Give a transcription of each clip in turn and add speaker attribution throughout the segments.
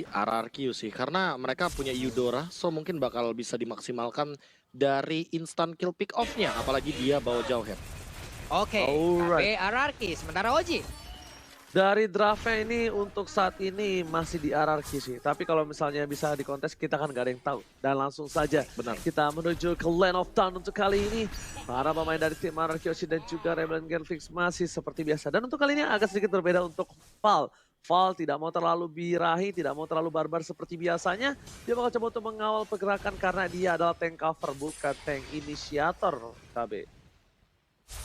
Speaker 1: RRQ sih, karena mereka punya Eudora, so mungkin bakal bisa dimaksimalkan dari instant kill pick off-nya, apalagi dia bawa jauh head.
Speaker 2: Oke,
Speaker 3: Alright.
Speaker 2: KB Ararki. Sementara Oji.
Speaker 3: Dari draftnya ini untuk saat ini masih di RRQ sih. Tapi kalau misalnya bisa di kontes kita kan gak ada yang tahu. Dan langsung saja
Speaker 1: Benar.
Speaker 3: kita menuju ke Land of Dawn untuk kali ini. Para pemain dari tim RRQ Oshi dan juga Rebellion Genflix masih seperti biasa. Dan untuk kali ini agak sedikit berbeda untuk Val. Val tidak mau terlalu birahi, tidak mau terlalu barbar seperti biasanya. Dia bakal coba untuk mengawal pergerakan karena dia adalah tank cover bukan tank inisiator KB.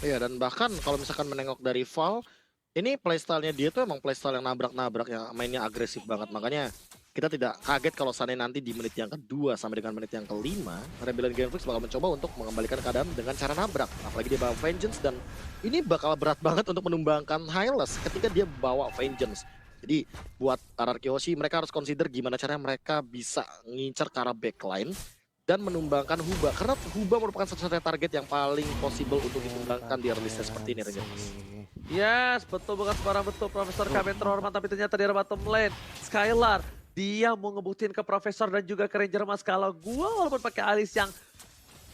Speaker 1: Iya, dan bahkan kalau misalkan menengok dari Val, ini playstyle-nya dia tuh emang playstyle yang nabrak-nabrak, yang mainnya agresif banget. Makanya kita tidak kaget kalau seandainya nanti di menit yang kedua sampai dengan menit yang kelima, Rebellion Genflix bakal mencoba untuk mengembalikan keadaan dengan cara nabrak. Apalagi dia bawa Vengeance, dan ini bakal berat banget untuk menumbangkan Hylas ketika dia bawa Vengeance. Jadi buat RRQ Hoshi, mereka harus consider gimana caranya mereka bisa ngincer ke arah backline dan menumbangkan Huba. Karena Huba merupakan satu-satunya target yang paling possible untuk ditumbangkan di early stage seperti ini, Rangers.
Speaker 3: Yes, betul bukan sembarang betul Profesor KB terhormat, tapi ternyata di bottom lane Skylar dia mau ngebuktiin ke Profesor dan juga ke Ranger Mas kalau gua walaupun pakai alis yang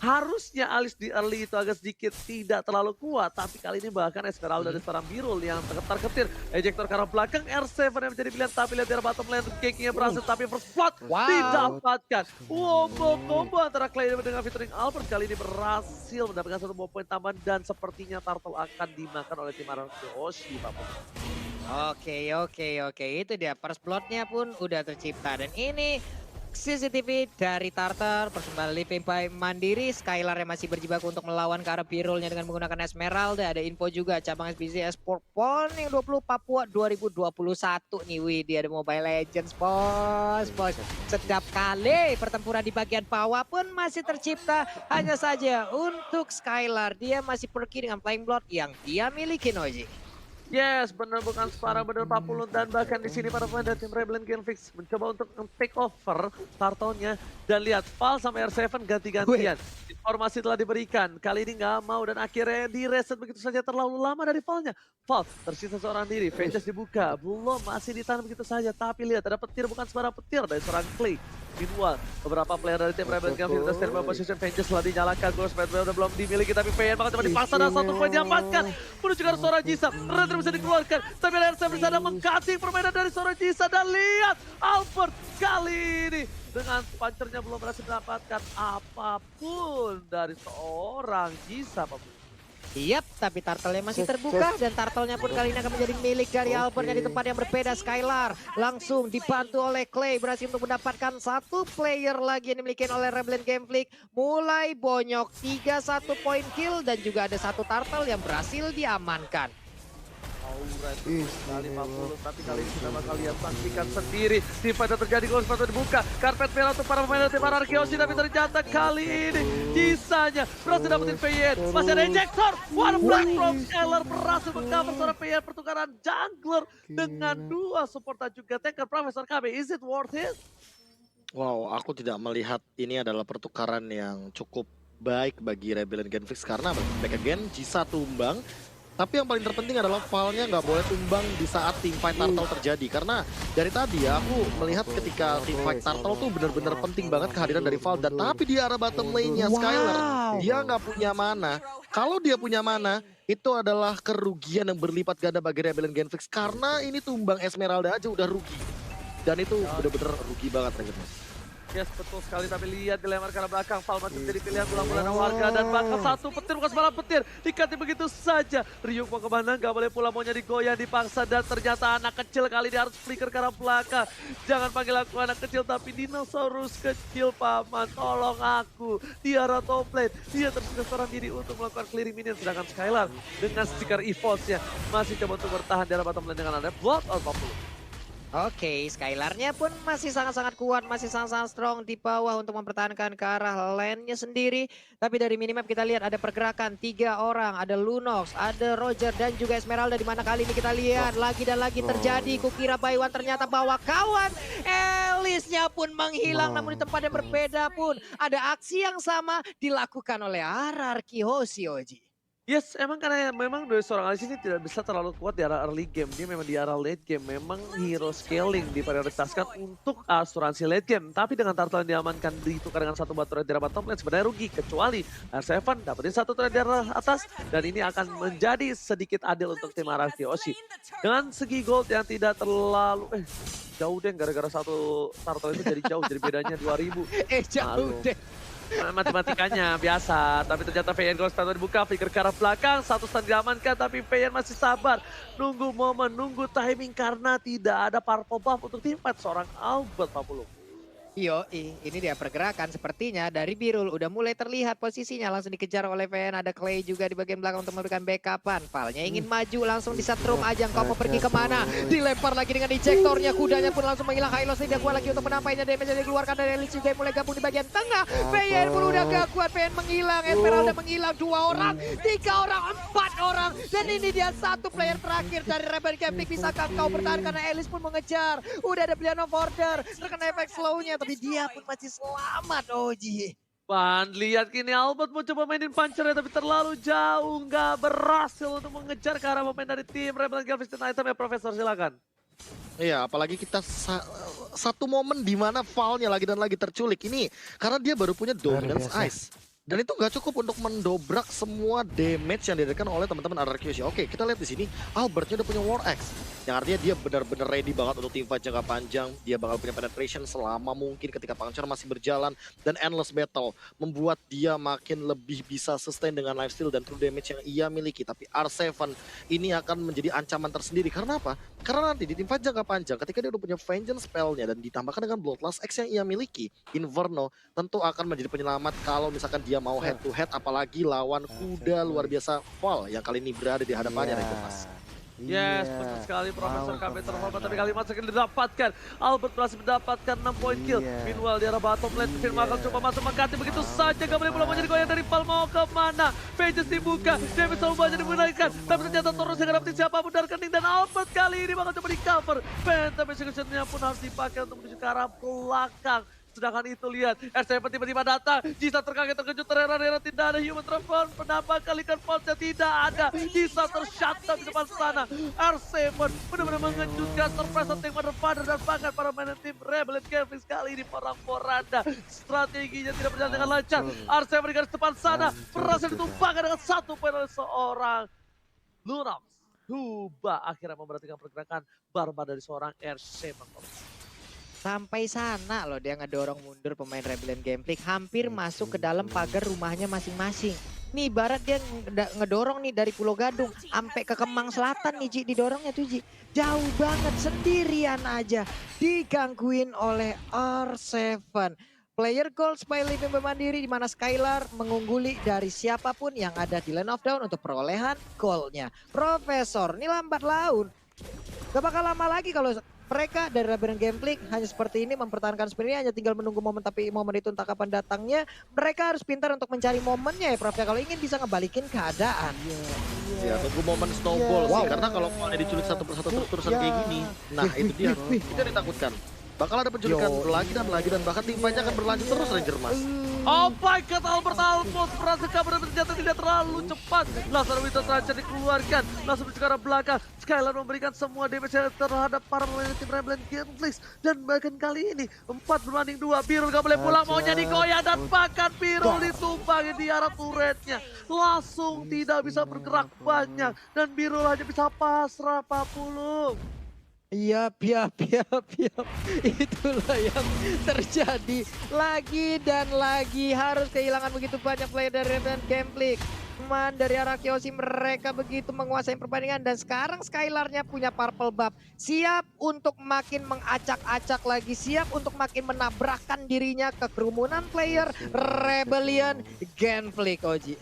Speaker 3: harusnya alis di early itu agak sedikit tidak terlalu kuat, tapi kali ini bahkan Esmeralda dari seorang Birul yang terketar-ketir ejector ke arah belakang, R7 yang menjadi pilihan, tapi lihat di bottom lane Kekingnya berhasil, tapi first blood didapatkan. Combo antara Clay dengan featuring Albert kali ini berhasil mendapatkan satu buah poin tambahan dan sepertinya Turtle akan dimakan oleh tim RRQ Oshi, Pak.
Speaker 2: Oke. Itu dia. First blood-nya pun udah tercipta. Dan ini CCTV dari Tartar, persembahan Living by Mandiri. Skylar yang masih berjibaku untuk melawan ke arah Birulnya dengan menggunakan Esmeralda. Ada info juga cabang SBC Esport Pon yang 20 Papua 2021 nih. Wih, dia ada Mobile Legends, bos. Sedap kali pertempuran di bagian bawah pun masih tercipta. Hanya saja untuk Skylar, dia masih pergi dengan Flying Blood yang dia miliki, Noji.
Speaker 3: Yes, benar bukan separah, benar 40 dan bahkan di sini para pemain dari tim Rebellion Genflix mencoba untuk take over Tartonnya dan lihat Val sama R7 ganti-gantian. Informasi telah diberikan, kali ini nggak mau dan akhirnya di reset begitu saja terlalu lama dari Valnya. Val tersisa seorang diri, Vengeance dibuka, belum masih ditahan begitu saja, tapi lihat ada petir bukan sembarang petir dari seorang Clay. Meanwhile, beberapa player dari tim Rebellion Genflix sudah stand by position, Vengeance telah dinyalakan, Ghost Batman udah belum dimiliki tapi PN bakal coba dipaksa dan satu poin diamankan. Menuju ke arah seorang Jisa, Redder bisa dikeluarkan, tapi R7 bisa mengcutting permainan dari seorang Jisa dan lihat Albert kali ini dengan punchernya belum berhasil mendapatkan apapun dari seorang Jisa, Pak.
Speaker 2: Yap, tapi turtle-nya masih terbuka dan turtle-nya pun kali ini akan menjadi milik dari Albertnya di tempat yang berbeda. Skylar langsung dibantu oleh Clay, berhasil untuk mendapatkan satu player lagi yang dimiliki oleh Rebellion Genflix. Mulai bonyok 3-1 point kill dan juga ada satu turtle yang berhasil diamankan.
Speaker 3: Alright, kali 50, tapi kali ini kita bakal lihat saksikan sendiri. Tim fight terjadi, Ghost Batman dibuka. Karpet merah untuk para pemain dari tim RRQ Oshi, tapi ternyata kali ini kisahnya berhasil dapetin PN. Masih ada ejector. One black from Skylar berhasil mengcover seorang PN pertukaran jungler dengan dua support dan juga tanker. Profesor KB, is it worth it?
Speaker 1: Wow, aku tidak melihat ini adalah pertukaran yang cukup baik bagi Rebellion Genflix karena back again Jisa tumbang. Tapi yang paling terpenting adalah Val-nya nggak boleh tumbang di saat teamfight Turtle terjadi. Karena dari tadi ya aku melihat ketika teamfight Turtle tuh benar-benar penting banget kehadiran dari Val. Dan tapi di arah bottom lane-nya Skylar, dia nggak punya mana. Kalau dia punya mana, itu adalah kerugian yang berlipat ganda bagi Rebellion Genflix. Karena ini tumbang Esmeralda aja udah rugi. Dan itu benar-benar rugi banget, Rangers.
Speaker 3: Yes, betul sekali, tapi lihat dilempar ke arah belakang, Val masih menjadi pilihan bulan-bulanan warga dan bahkan satu petir bukan sembarang petir, dikati begitu saja. Ryuk mau kemana, nggak boleh pulang, maunya digoyang, dipaksa dan ternyata anak kecil kali ini harus flicker ke arah belakang. Jangan panggil aku anak kecil, tapi dinosaurus kecil, paman, tolong aku. Di arah top lane, dia tersisa seorang diri untuk melakukan clearing minion, sedangkan Skylar dengan stiker EVOS-nya masih coba untuk bertahan di arah bottom lane dengan ada Blood on 40.
Speaker 2: Oke, Skylar-nya pun masih sangat-sangat kuat, masih sangat-sangat strong di bawah untuk mempertahankan ke arah lane-nya sendiri. Tapi dari minimap kita lihat ada pergerakan 3 orang, ada Lunox, ada Roger dan juga Esmeralda, di mana kali ini kita lihat lagi dan lagi terjadi. Kukira Baywan ternyata bawa kawan, Elisnya pun menghilang, namun di tempat yang berbeda pun ada aksi yang sama dilakukan oleh RRQ Hoshi, Oji.
Speaker 3: Yes, emang karena memang dari seorang Alisy ini tidak bisa terlalu kuat di arah early game. Dia memang di arah late game. Memang hero scaling diprioritaskan untuk asuransi late game. Tapi dengan turtle yang diamankan ditukar dengan satu batu red di arah bottom lane sebenarnya rugi. Kecuali R7 dapetin satu turret di arah atas. Dan ini akan menjadi sedikit adil untuk tim arah Kyoshi. Dengan segi gold yang tidak terlalu... jauh deh gara-gara satu turtle itu jadi jauh. Jadi bedanya 2000.
Speaker 2: Jauh
Speaker 3: Malu.
Speaker 2: deh.
Speaker 3: Matematikanya biasa, tapi ternyata VN Gold Spectre dibuka, flicker ke arah belakang, satu stun diamankan, tapi VN masih sabar. Nunggu momen, nunggu timing karena tidak ada purple buff untuk teamfight seorang Albert 40.
Speaker 2: Ini dia pergerakan sepertinya dari Birul udah mulai terlihat posisinya langsung dikejar oleh VN, ada Clay juga di bagian belakang untuk memberikan backupan. Valnya ingin maju langsung disetrum Ajang, kau mau pergi kemana? Dilempar lagi dengan ejectornya, kudanya pun langsung menghilang. Hylos tidak kuat lagi untuk menampainya, damage yang dikeluarkan dari Elite juga mulai gabung di bagian tengah. VN pun udah gak kuat, VN menghilang, Esmeralda menghilang, 2 orang, 3 orang, 4 orang. Dan ini dia satu player terakhir dari Rebel Camping. Bisakah kau bertahan karena Elis pun mengejar? Udah ada pilihan of order, terkena efek slow-nya. Tapi dia pun masih selamat, Oji.
Speaker 3: Ban, lihat kini Albert mau coba mainin puncher tapi terlalu jauh. Nggak berhasil untuk mengejar ke arah pemain dari tim Rebel Galveston Item ya, Profesor, silakan.
Speaker 1: Iya, apalagi kita satu momen di mana Val-nya lagi dan lagi terculik ini karena dia baru punya Dominance Ice. Dan itu nggak cukup untuk mendobrak semua damage yang diberikan oleh teman-teman RRQ. Oke, kita lihat di sini Albertnya udah punya War Axe. Yang artinya dia benar-benar ready banget untuk teamfight jangka panjang. Dia bakal punya penetration selama mungkin ketika Puncture masih berjalan. Dan endless battle membuat dia makin lebih bisa sustain dengan lifesteal dan true damage yang ia miliki. Tapi R7 ini akan menjadi ancaman tersendiri. Karena apa? Karena nanti di teamfight jangka panjang ketika dia udah punya Vengeance spell-nya dan ditambahkan dengan Bloodlust X yang ia miliki, Inferno tentu akan menjadi penyelamat kalau misalkan dia mau head to head, apalagi lawan kuda luar biasa Val yang kali ini berada di hadapannya, Mas.
Speaker 3: Yes, betul sekali Profesor KB terhormat, tapi kali masuk yang didapatkan. Albert berhasil mendapatkan 6 poin kill. Meanwhile di arah bottom lane, Firma akan coba masuk mengganti begitu saja. Gak boleh pulang menjadi goyang dari Val, mau kemana? Pages dibuka, damage selalu banyak digunakan. Tapi ternyata Torres yang dapetin siapapun dari kening, dan Albert kali ini bakal coba di cover. Phantom Execution-nya pun harus dipakai untuk menuju ke arah belakang. Sedangkan itu lihat, R7 tiba-tiba datang, Jisa terkaget terkejut, terheran-heran tidak ada human transform, penambah kalikan pulse tidak ada, Jisa tershutdown di depan sana, R7 benar-benar mengejutkan, surprise yang motherfather dan bahkan para main tim Rebel Kevin kali ini porang-poranda, strateginya tidak berjalan dengan lancar, R7 di garis depan sana, berhasil ditumpahkan dengan 1 poin oleh seorang Lunox. Huba akhirnya memperhatikan pergerakan barbar dari seorang R7.
Speaker 2: Sampai sana loh dia ngedorong mundur pemain Rebellion Gameplay, hampir masuk ke dalam pagar rumahnya masing-masing. Nih ibarat dia ngedorong nih dari Pulau Gadung sampai ke Kemang Selatan nih Ji, didorongnya tuh Ji. Jauh banget, sendirian aja digangguin oleh R7. Player goals by Living Mandiri di mana Skylar mengungguli dari siapapun yang ada di Lane of Dawn untuk perolehan golnya. Profesor, ini lambat laun. Gak bakal lama lagi kalau mereka dari Rebellion Gameplay hanya seperti ini mempertahankan seperti ini, hanya tinggal menunggu momen, tapi momen itu entah kapan datangnya. Mereka harus pintar untuk mencari momennya ya Prof ya, kalau ingin bisa ngebalikin keadaan.
Speaker 1: Ya, tunggu momen snowball sih, karena kalau mau diculik satu persatu terus-terusan kayak gini, nah itu dia, itu yang ditakutkan. Bakal ada penculikan lagi dan bahkan teamfight-nya akan berlanjut terus Ranger Mas.
Speaker 3: Oh my god, Albert almost berhasil kabur dan ternyata tidak terlalu cepat. Laser Winter Terancam dikeluarkan, langsung ke arah belakang. Skylar memberikan semua damage terhadap para pemain tim Rebellion Gameplay. Dan bahkan kali ini 4-2. Birul gak boleh pulang, maunya digoyang dan bahkan Birul ditumpangi di arah turretnya. Langsung tidak bisa bergerak banyak dan Birul hanya bisa pasrah 40.
Speaker 2: Yap. Itulah yang terjadi lagi dan lagi, harus kehilangan begitu banyak player dari Rebellion Gameplay. Teman dari arah Kyoshi, mereka begitu menguasai pertandingan dan sekarang Skylarnya punya purple buff. Siap untuk makin mengacak-acak lagi, siap untuk makin menabrakkan dirinya ke kerumunan player Rebellion Gameplay, Koji.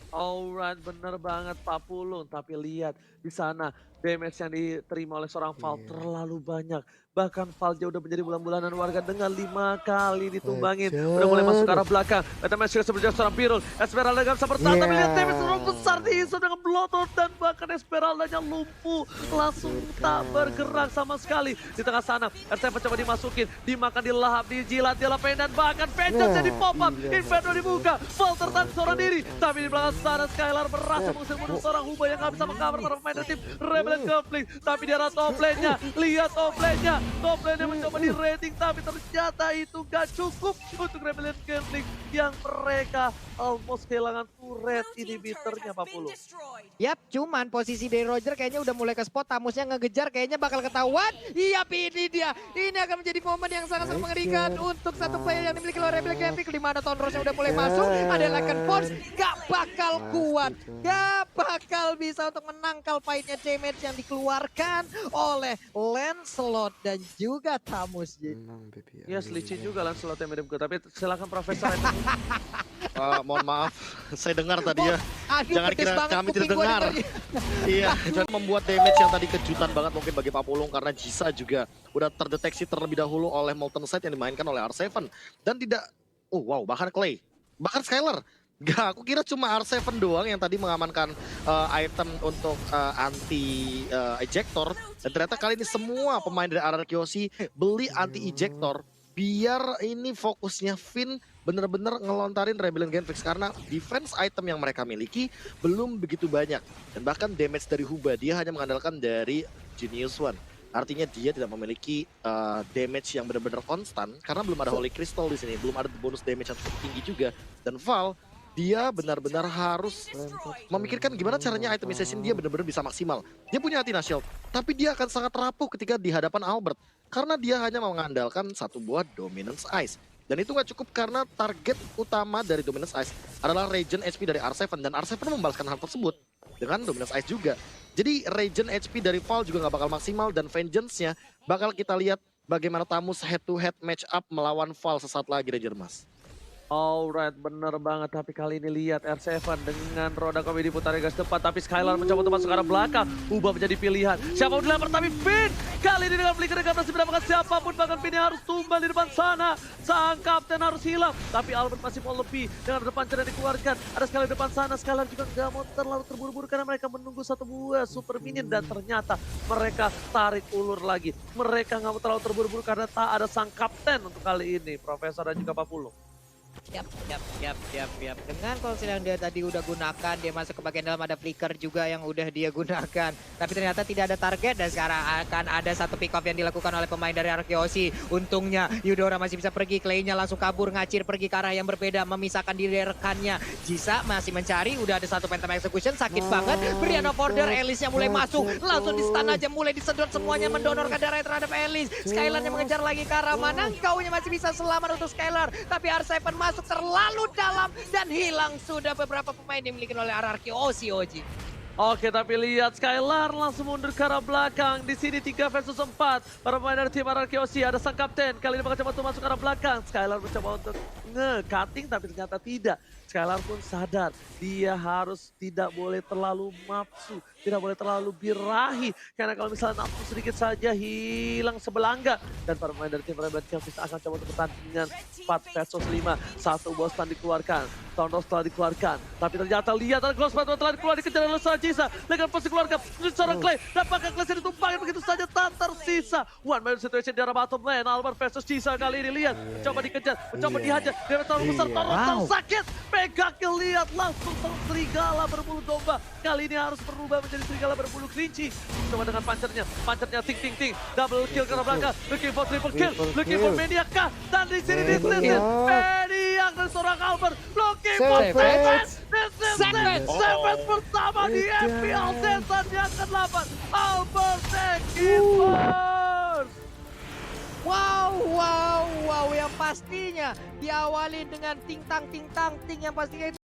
Speaker 3: Alright, bener banget Pak Pulung. Tapi lihat di sana damage yang diterima oleh seorang Val terlalu banyak. Bahkan Valja udah menjadi bulan-bulanan warga dengan 5 kali ditumbangin. Udah mulai masuk ke arah belakang. Eta match sebenarnya seorang Birul. Esmeralda gak bisa bertahan, tapi lihat damage terlalu besar diisu dengan Bloodthorn. Dan bahkan Esmeraldanya lumpuh. Langsung tak bergerak sama sekali. Di tengah sana, R7 coba dimasukin. Dimakan, dilahap, dijilat, dilapain. Dan bahkan Vengeance jadi pop-up. Inferno dibuka. Val tertahan seorang diri. Tapi di belakang sana Skylar berhasil mengusir mundur seorang Huba yang gak bisa mengcover para pemain dari tim Rebellion Conflict. Tapi di arah top lane-nya. Lihat top lane-nya. Top lane-nya mencoba di rating. Tapi ternyata itu gak cukup untuk Rebellion Conflict. Yang mereka almost kehilangan turret inhibitornya 40.
Speaker 2: Yap, cuman posisi dari Roger kayaknya udah mulai ke spot. Tamusnya ngegejar, kayaknya bakal ketahuan. Iya, ini dia. Ini akan menjadi momen yang sangat-sangat mengerikan untuk satu player yang dimiliki oleh Rebellion Conflict. Di mana Tonrosnya udah mulai masuk. Ada Lycan Force, gak bakal kuat. Gak bakal bisa untuk menangkal fight-nya damage yang dikeluarkan oleh Lancelot dan juga Tamus.
Speaker 3: Yes, licin juga Lancelot yang mirip gue. Tapi silakan Profesor.
Speaker 1: Mohon maaf, saya dengar tadi ya.
Speaker 2: Aduh,
Speaker 1: Jangan
Speaker 2: pedes
Speaker 1: kira
Speaker 2: banget
Speaker 1: kami
Speaker 2: kuping
Speaker 1: tidak
Speaker 2: gua
Speaker 1: dengar.
Speaker 2: dengernya.
Speaker 1: Iya, dan membuat damage yang tadi kejutan banget mungkin bagi Papulung karena Jisa juga udah terdeteksi terlebih dahulu oleh Molten Side yang dimainkan oleh R7 dan tidak, bahkan Clay, bahkan Skylar. Gak, aku kira cuma R7 doang yang tadi mengamankan item untuk anti ejector dan ternyata kali ini semua pemain dari RRQC beli anti ejector biar ini fokusnya Finn bener-bener ngelontarin Rebellion Genfix karena defense item yang mereka miliki belum begitu banyak dan bahkan damage dari Huba dia hanya mengandalkan dari Genius One. Artinya dia tidak memiliki damage yang benar-benar konstan karena belum ada Holy Crystal di sini, belum ada bonus damage yang cukup tinggi juga. Dan Val dia benar-benar harus memikirkan gimana caranya itemization dia benar-benar bisa maksimal. Dia punya Athena Shield, tapi dia akan sangat rapuh ketika di hadapan Albert karena dia hanya mengandalkan satu buah Dominance Ice. Dan itu nggak cukup karena target utama dari Dominance Ice adalah regen HP dari R7 dan R7 membalaskan hal tersebut dengan Dominance Ice juga. Jadi regen HP dari Val juga nggak bakal maksimal dan Vengeance-nya bakal kita lihat bagaimana Tamus head to head match up melawan Val sesaat lagi Ranger Mas.
Speaker 3: Alright, bener banget. Tapi kali ini lihat R7 dengan roda komedi putar gas depan. Tapi Skylar mencoba untuk masuk ke arah belakang. Ubah menjadi pilihan. Siapa yang dilempar tapi Finn. Kali ini dengan flicker gak berhasil mendapatkan siapapun. Bahkan Finn harus tumbal di depan sana. Sang kapten harus hilang. Tapi Albert masih mau lebih. Dengan depan cerah dikeluarkan. Ada Skylar di depan sana. Skylar juga gak mau terlalu terburu-buru karena mereka menunggu satu buah super minion. Dan ternyata mereka tarik ulur lagi. Mereka gak mau terlalu terburu-buru karena tak ada sang kapten untuk kali ini. Profesor dan juga Papulung.
Speaker 2: Yap. Dengan konsel yang dia tadi udah gunakan, dia masuk ke bagian dalam, ada flicker juga yang udah dia gunakan. Tapi ternyata tidak ada target dan sekarang akan ada satu pick off yang dilakukan oleh pemain dari RQC. Untungnya Eudora masih bisa pergi, Clay-nya langsung kabur, ngacir pergi ke arah yang berbeda, memisahkan diri rekannya. Jisa masih mencari, udah ada satu Phantom Execution, sakit banget. Brian of Order, Elise-nya mulai masuk, langsung di stun aja, mulai disedot semuanya, mendonorkan darah terhadap Elise. Skylar-nya mengejar lagi ke arah mana, Kau-nya masih bisa selamat untuk Skylar. Tapi R7 masuk terlalu dalam dan hilang sudah beberapa pemain dimiliki oleh RRQ Oji.
Speaker 3: Oke, tapi lihat Skylar langsung mundur ke arah belakang. Di sini 3 versus 4. Para pemain dari tim RRQC ada sang kapten. Kali ini bakal coba untuk masuk ke arah belakang. Skylar mencoba untuk nge-cutting tapi ternyata tidak. Skylar pun sadar dia harus tidak boleh terlalu nafsu, tidak boleh terlalu birahi. Karena kalau misalnya nafsu sedikit saja hilang sebelangga. Dan para pemain dari tim Rebellion Conflict akan coba untuk pertandingan 4 versus 5. Satu boss stand dikeluarkan, Tonros telah dikeluarkan. Tapi ternyata lihat ada close battle telah dikeluarkan, dikejar oleh Jisa. Legal Force dikeluarkan, menuju seorang Clay. Dapatkan Clay yang ditumpangin begitu saja tak tersisa. One man situation di arah bottom lane. Albert versus Jisa kali ini lihat. Mencoba dikejar, mencoba dihajar. Dia terlalu besar, Tonros sakit. Megakil lihat langsung serigala berbulu domba. Kali ini harus berubah menjadi serigala berbulu kelinci. Coba dengan pancernya ting. Double kill ke arah belakang. Looking for triple kill. Looking for Maniac kah? Dan di sini distance. Maniac dan seorang Albert. Looking for Savage bersama di FPL season yang ke-8. Albert taking first.
Speaker 2: Wow, yang pastinya diawali dengan ting yang pastinya itu